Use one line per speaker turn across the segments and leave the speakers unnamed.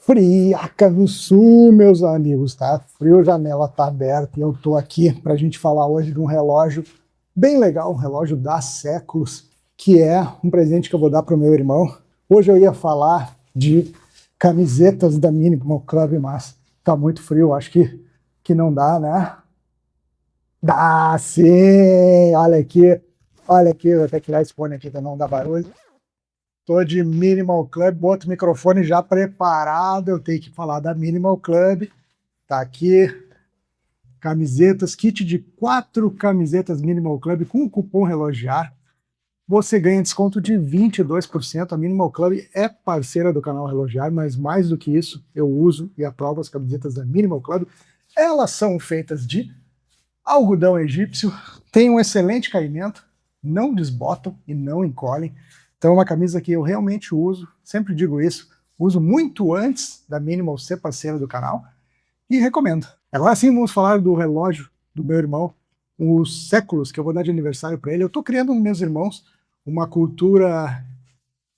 Friaca no sul, meus amigos, tá frio, a janela tá aberta e eu tô aqui pra gente falar hoje de um relógio bem legal, um relógio da Séculos, que é um presente que eu vou dar pro meu irmão. Hoje eu ia falar de camisetas da Minimal Club, mas tá muito frio, acho que não dá, né? Dá sim! Olha aqui, vou até tirar esse fone aqui pra não dar barulho. Tô de Minimal Club, boto o microfone já preparado, eu tenho que falar da Minimal Club. Tá aqui, camisetas, kit de 4 camisetas Minimal Club com o cupom RELOGIAR. Você ganha desconto de 22%. A Minimal Club é parceira do canal Relogiar, mas mais do que isso, eu uso e aprovo as camisetas da Minimal Club. Elas são feitas de algodão egípcio, têm um excelente caimento, não desbotam e não encolhem. Então é uma camisa que eu realmente uso, sempre digo isso, uso muito antes da Minimal ser parceira do canal e recomendo. Agora sim vamos falar do relógio do meu irmão, os séculos que eu vou dar de aniversário para ele. Eu estou criando nos meus irmãos uma cultura...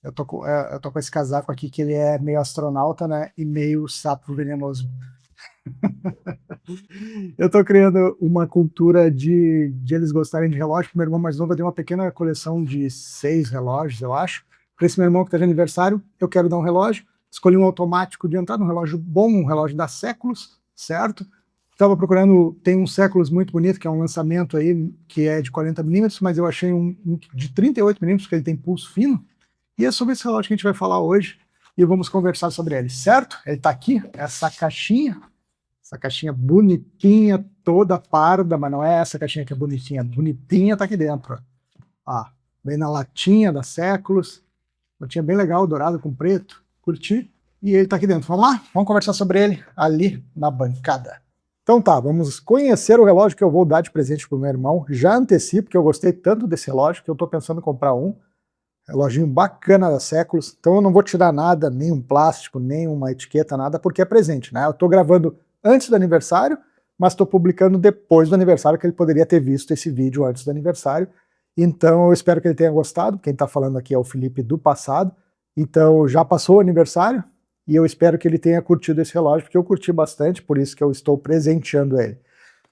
Eu tô com esse casaco aqui que ele é meio astronauta, né, e meio sapo venenoso. Eu estou criando uma cultura de eles gostarem de relógio. Pro meu irmão mais novo eu dei uma pequena coleção de 6 relógios, eu acho. Para esse meu irmão que está de aniversário, eu quero dar um relógio. Escolhi um automático de entrada, um relógio bom, um relógio da Séculos, certo? Estava procurando, tem um Séculos muito bonito, que é um lançamento aí, que é de 40 milímetros, mas eu achei um de 38 milímetros, que ele tem pulso fino. E é sobre esse relógio que a gente vai falar hoje, e vamos conversar sobre ele, certo? Ele está aqui, essa caixinha bonitinha, toda parda, mas não é essa caixinha que é bonitinha tá aqui dentro. Ó, vem na latinha da Séculos, latinha bem legal, dourado com preto, curti, e ele tá aqui dentro. Vamos lá? Vamos conversar sobre ele ali na bancada. Então tá, vamos conhecer o relógio que eu vou dar de presente pro meu irmão. Já antecipo que eu gostei tanto desse relógio que eu tô pensando em comprar um. Reloginho bacana da Séculos, então eu não vou tirar nada, nem um plástico, nem uma etiqueta, nada, porque é presente, né? Eu tô gravando antes do aniversário, mas estou publicando depois do aniversário, que ele poderia ter visto esse vídeo antes do aniversário. Então eu espero que ele tenha gostado. Quem está falando aqui é o Felipe do passado. Então já passou o aniversário e eu espero que ele tenha curtido esse relógio, porque eu curti bastante, por isso que eu estou presenteando ele.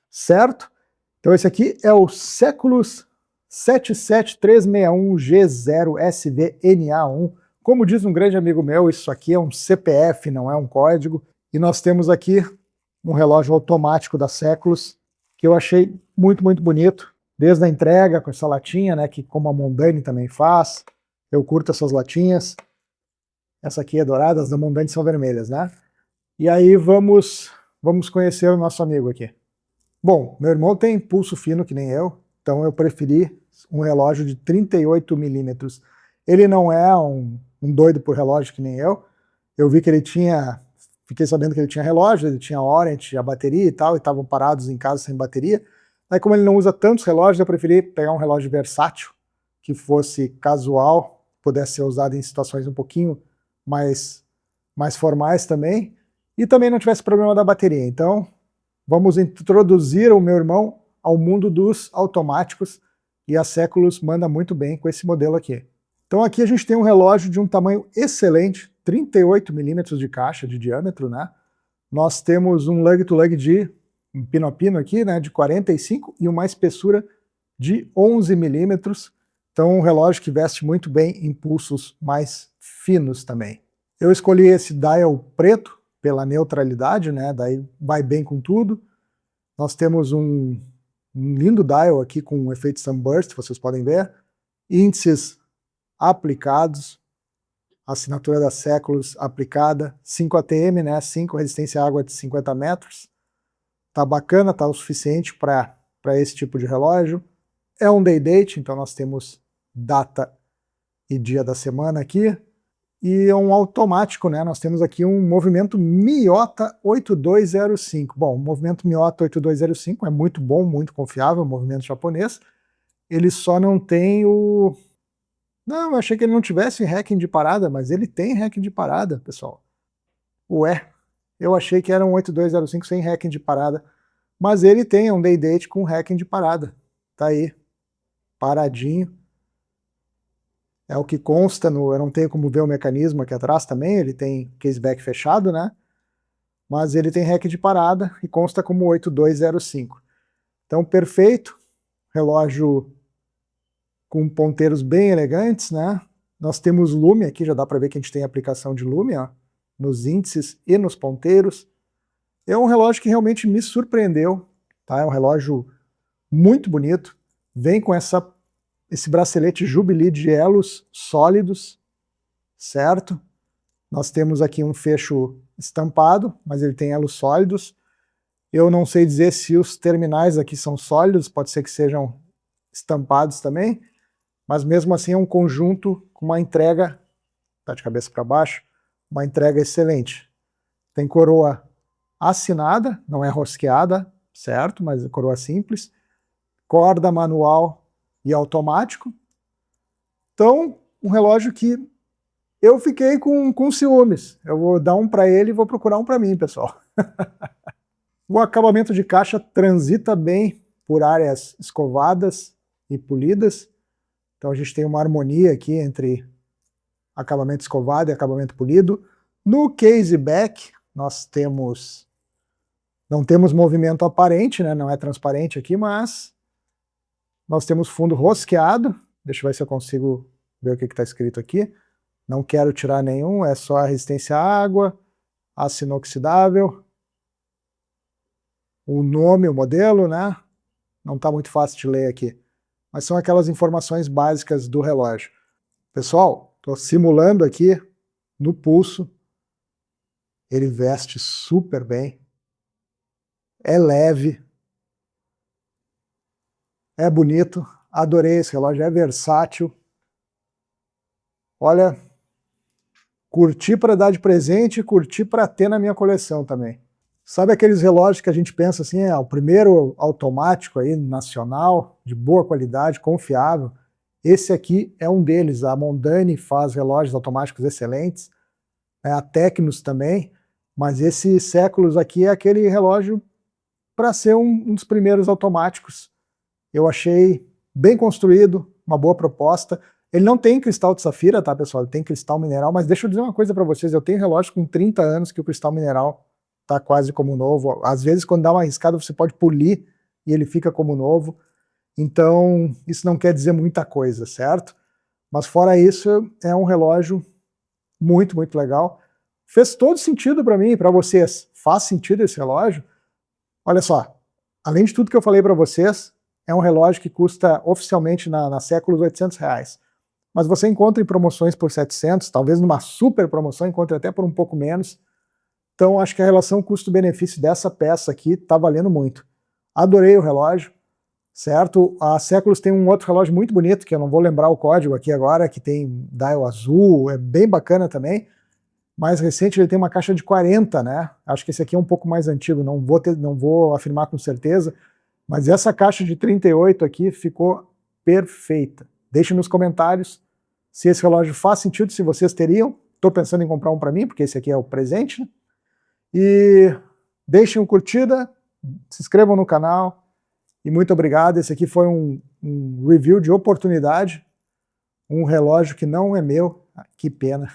Certo? Então esse aqui é o Séculos 77361G0SVNA1. Como diz um grande amigo meu, isso aqui é um CPF, não é um código. E nós temos aqui um relógio automático da Séculos, que eu achei muito, muito bonito, desde a entrega com essa latinha, né, que como a Mondani também faz, eu curto essas latinhas. Essa aqui é dourada, as da Mondani são vermelhas, né? E aí vamos conhecer o nosso amigo aqui. Bom, meu irmão tem pulso fino que nem eu, então eu preferi um relógio de 38 milímetros. Ele não é um doido por relógio que nem eu. Eu vi que ele tinha, fiquei sabendo que ele tinha relógio, ele tinha Orient, a bateria e tal, e estavam parados em casa sem bateria. Aí como ele não usa tantos relógios, eu preferi pegar um relógio versátil, que fosse casual, pudesse ser usado em situações um pouquinho mais formais também, e também não tivesse problema da bateria. Então, vamos introduzir o meu irmão ao mundo dos automáticos, e a Séculos manda muito bem com esse modelo aqui. Então aqui a gente tem um relógio de um tamanho excelente, 38 milímetros de caixa de diâmetro, né? Nós temos um lug-to-lug de um pino a pino aqui, né, de 45 e uma espessura de 11 milímetros. Então um relógio que veste muito bem em pulsos mais finos também. Eu escolhi esse dial preto pela neutralidade, né, daí vai bem com tudo. Nós temos um lindo dial aqui com um efeito sunburst, vocês podem ver. Índices aplicados, assinatura da Séculos aplicada, 5 ATM, né, 5 resistência à água de 50 metros. Tá bacana, tá o suficiente para esse tipo de relógio. É um day date, então nós temos data e dia da semana aqui. E é um automático, né? Nós temos aqui um movimento Miyota 8205. Bom, o movimento Miyota 8205 é muito bom, muito confiável, movimento japonês. Ele só não tem o... Não, eu achei que ele não tivesse hacking de parada, mas ele tem hacking de parada, pessoal. Ué, eu achei que era um 8205 sem hacking de parada, mas ele tem um day date com hacking de parada. Tá aí, paradinho. É o que consta no... Eu não tenho como ver o mecanismo aqui atrás também, ele tem caseback fechado, né? Mas ele tem REC de parada e consta como 8205. Então, perfeito. Relógio com ponteiros bem elegantes, né? Nós temos lume aqui, já dá para ver que a gente tem aplicação de lume, ó, nos índices e nos ponteiros. É um relógio que realmente me surpreendeu, tá? É um relógio muito bonito. Vem com esse bracelete Jubilee de elos sólidos, certo? Nós temos aqui um fecho estampado, mas ele tem elos sólidos. Eu não sei dizer se os terminais aqui são sólidos, pode ser que sejam estampados também, mas mesmo assim é um conjunto com uma entrega, tá de cabeça para baixo, uma entrega excelente. Tem coroa assinada, não é rosqueada, certo? Mas é coroa simples, corda manual e automático. Então, um relógio que eu fiquei com ciúmes. Eu vou dar um para ele e vou procurar um para mim, pessoal. O acabamento de caixa transita bem por áreas escovadas e polidas. Então a gente tem uma harmonia aqui entre acabamento escovado e acabamento polido. No case back nós não temos movimento aparente, né? Não é transparente aqui, mas nós temos fundo rosqueado. Deixa eu ver se eu consigo ver o que está escrito aqui. Não quero tirar nenhum, é só a resistência à água, aço inoxidável, o nome, o modelo, né? Não está muito fácil de ler aqui. Mas são aquelas informações básicas do relógio. Pessoal, estou simulando aqui no pulso. Ele veste super bem. É leve. É bonito. Adorei esse relógio, é versátil. Olha, curti para dar de presente e curti para ter na minha coleção também. Sabe aqueles relógios que a gente pensa assim, o primeiro automático aí, nacional, de boa qualidade, confiável? Esse aqui é um deles. A Mondani faz relógios automáticos excelentes, a Tecnos também, mas esse Séculos aqui é aquele relógio para ser um dos primeiros automáticos. Eu achei bem construído, uma boa proposta. Ele não tem cristal de safira, tá, pessoal? Ele tem cristal mineral, mas deixa eu dizer uma coisa para vocês, eu tenho relógio com 30 anos que o cristal mineral tá quase como novo. Às vezes, quando dá uma arriscada, você pode polir e ele fica como novo. Então, isso não quer dizer muita coisa, certo? Mas fora isso, é um relógio muito, muito legal. Fez todo sentido para mim e para vocês. Faz sentido esse relógio? Olha só, além de tudo que eu falei para vocês, é um relógio que custa oficialmente na Séculos R$800. Mas você encontra em promoções por 700, talvez numa super promoção encontre até por um pouco menos. Então acho que a relação custo-benefício dessa peça aqui está valendo muito. Adorei o relógio, certo? A Séculos tem um outro relógio muito bonito, que eu não vou lembrar o código aqui agora, que tem dial azul, é bem bacana também. Mais recente ele tem uma caixa de 40, né? Acho que esse aqui é um pouco mais antigo, não vou afirmar com certeza, mas essa caixa de 38 aqui ficou perfeita. Deixe nos comentários se esse relógio faz sentido, se vocês teriam. Estou pensando em comprar um para mim, porque esse aqui é o presente, né? E deixem um curtida, se inscrevam no canal e muito obrigado. Esse aqui foi um review de oportunidade, um relógio que não é meu, que pena.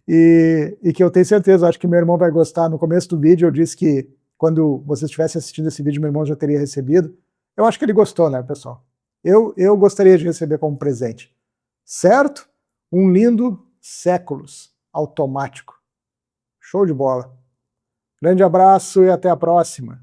e que eu tenho certeza, acho que meu irmão vai gostar. No começo do vídeo eu disse que quando vocês estivessem assistindo esse vídeo, meu irmão já teria recebido. Eu acho que ele gostou, né, pessoal? Eu gostaria de receber como presente. Certo? Um lindo Séculos automático. Show de bola. Grande abraço e até a próxima.